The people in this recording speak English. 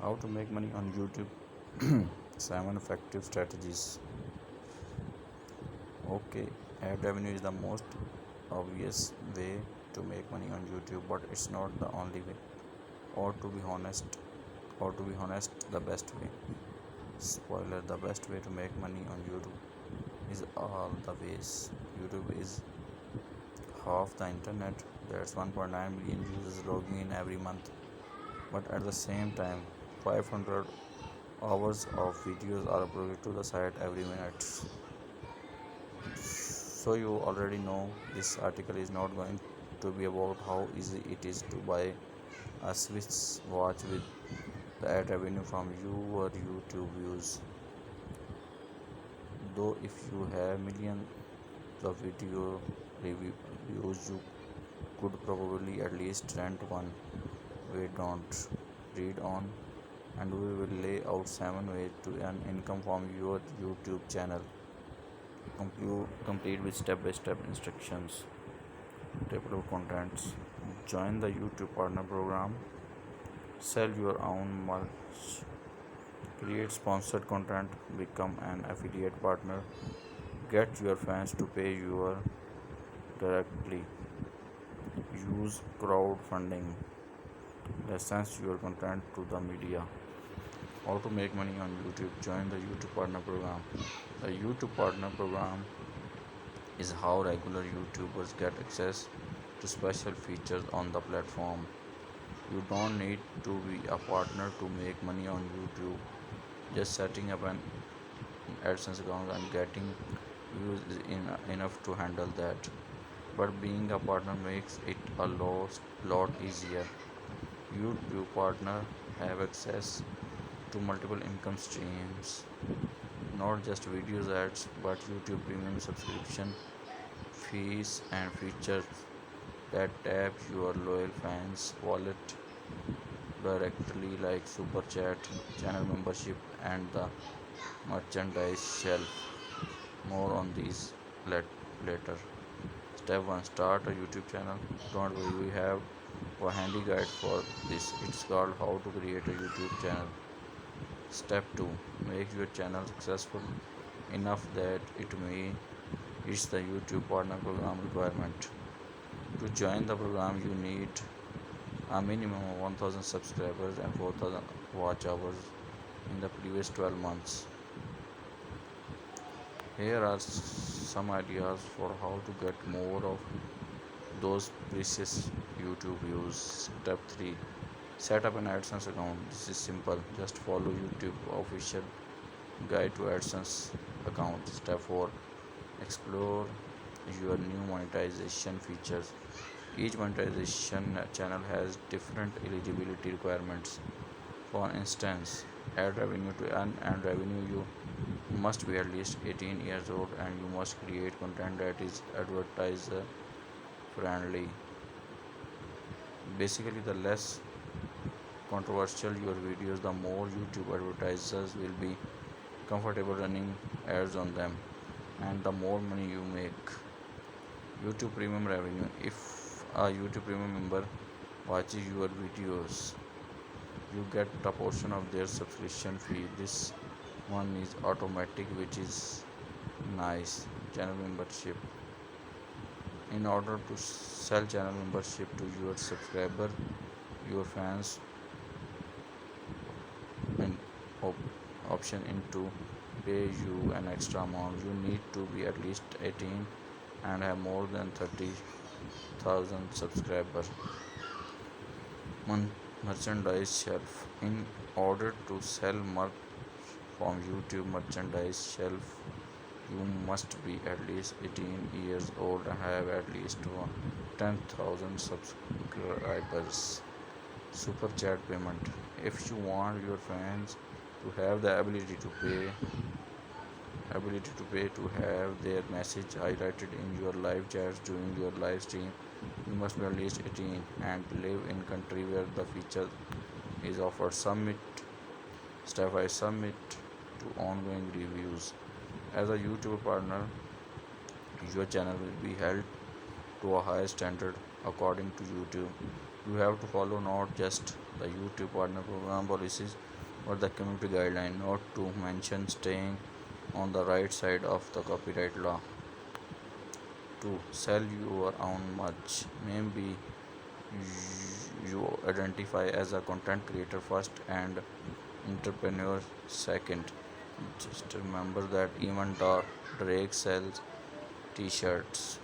How to make money on YouTube? 7 effective strategies. Okay, ad revenue is the most obvious way to make money on YouTube, but it's not the only way. Or to be honest, the best way. Spoiler: the best way to make money on YouTube is all the ways. YouTube is half the internet. That's 1.9 billion users logging in every month. But at the same time, 500 hours of videos are uploaded to the site every minute. So you already know this article is not going to be about how easy it is to buy a Swiss watch with the ad revenue from your YouTube views. Though if you have millions of video reviews, you could probably at least rent one. We don't read on, and we will lay out 7 ways to earn income from your YouTube channel, complete with step-by-step instructions. Table of contents. Join the YouTube partner program. Sell your own merch. Create sponsored content. Become an affiliate partner. Get your fans to pay you directly. Use crowdfunding. License your content to the media. How to make money on YouTube? Join the YouTube partner program. The YouTube partner program is how regular YouTubers get access to special features on the platform. You don't need to be a partner to make money on YouTube. Just setting up an Adsense account and getting views is enough to handle that. But being a partner makes it a lot easier. YouTube partner have access to multiple income streams, not just videos ads, but YouTube premium subscription fees and features that tap your loyal fans' wallet directly, like super chat, channel membership, and the merchandise shelf. More on these later. Step 1: start a YouTube channel. Don't worry, we have a handy guide for this. It's called How to Create a YouTube Channel. Step 2: make your channel successful enough that it meets the YouTube partner program requirement. To join the program, you need a minimum of 1000 subscribers and 4000 watch hours in the previous 12 months. Here are some ideas for how to get more of those precious YouTube views. Step 3: set up an AdSense account. This is simple. Just follow YouTube official guide to AdSense account. Step 4: explore your new monetization features. Each monetization channel has different eligibility requirements. For instance, ad revenue: to earn ad revenue, you must be at least 18 years old and you must create content that is advertiser friendly. Basically, the less controversial your videos, the more YouTube advertisers will be comfortable running ads on them, and the more money you make. YouTube premium revenue: if a YouTube premium member watches your videos, you get a portion of their subscription fee. This one is automatic, which is nice. Channel membership: in order to sell channel membership to your subscriber, your fans, an option into pay you an extra amount. You need to be at least 18 and have more than 30,000 subscribers. Merchandise shelf: in order to sell merch from YouTube merchandise shelf, you must be at least 18 years old and have at least 10,000 subscribers. Super chat payment: if you want your fans to have the ability to pay to have their message highlighted in your live chats during your live stream, you must be at least 18 and live in country where the feature is offered. Step 5: submit to ongoing reviews. As a YouTube partner, your channel will be held to a high standard according to YouTube. You have to follow not just the YouTube partner program policies or the community guideline, not to mention staying on the right side of the copyright law. 2. Sell your own merch. Maybe you identify as a content creator first and entrepreneur second. Just remember that even Drake sells t-shirts.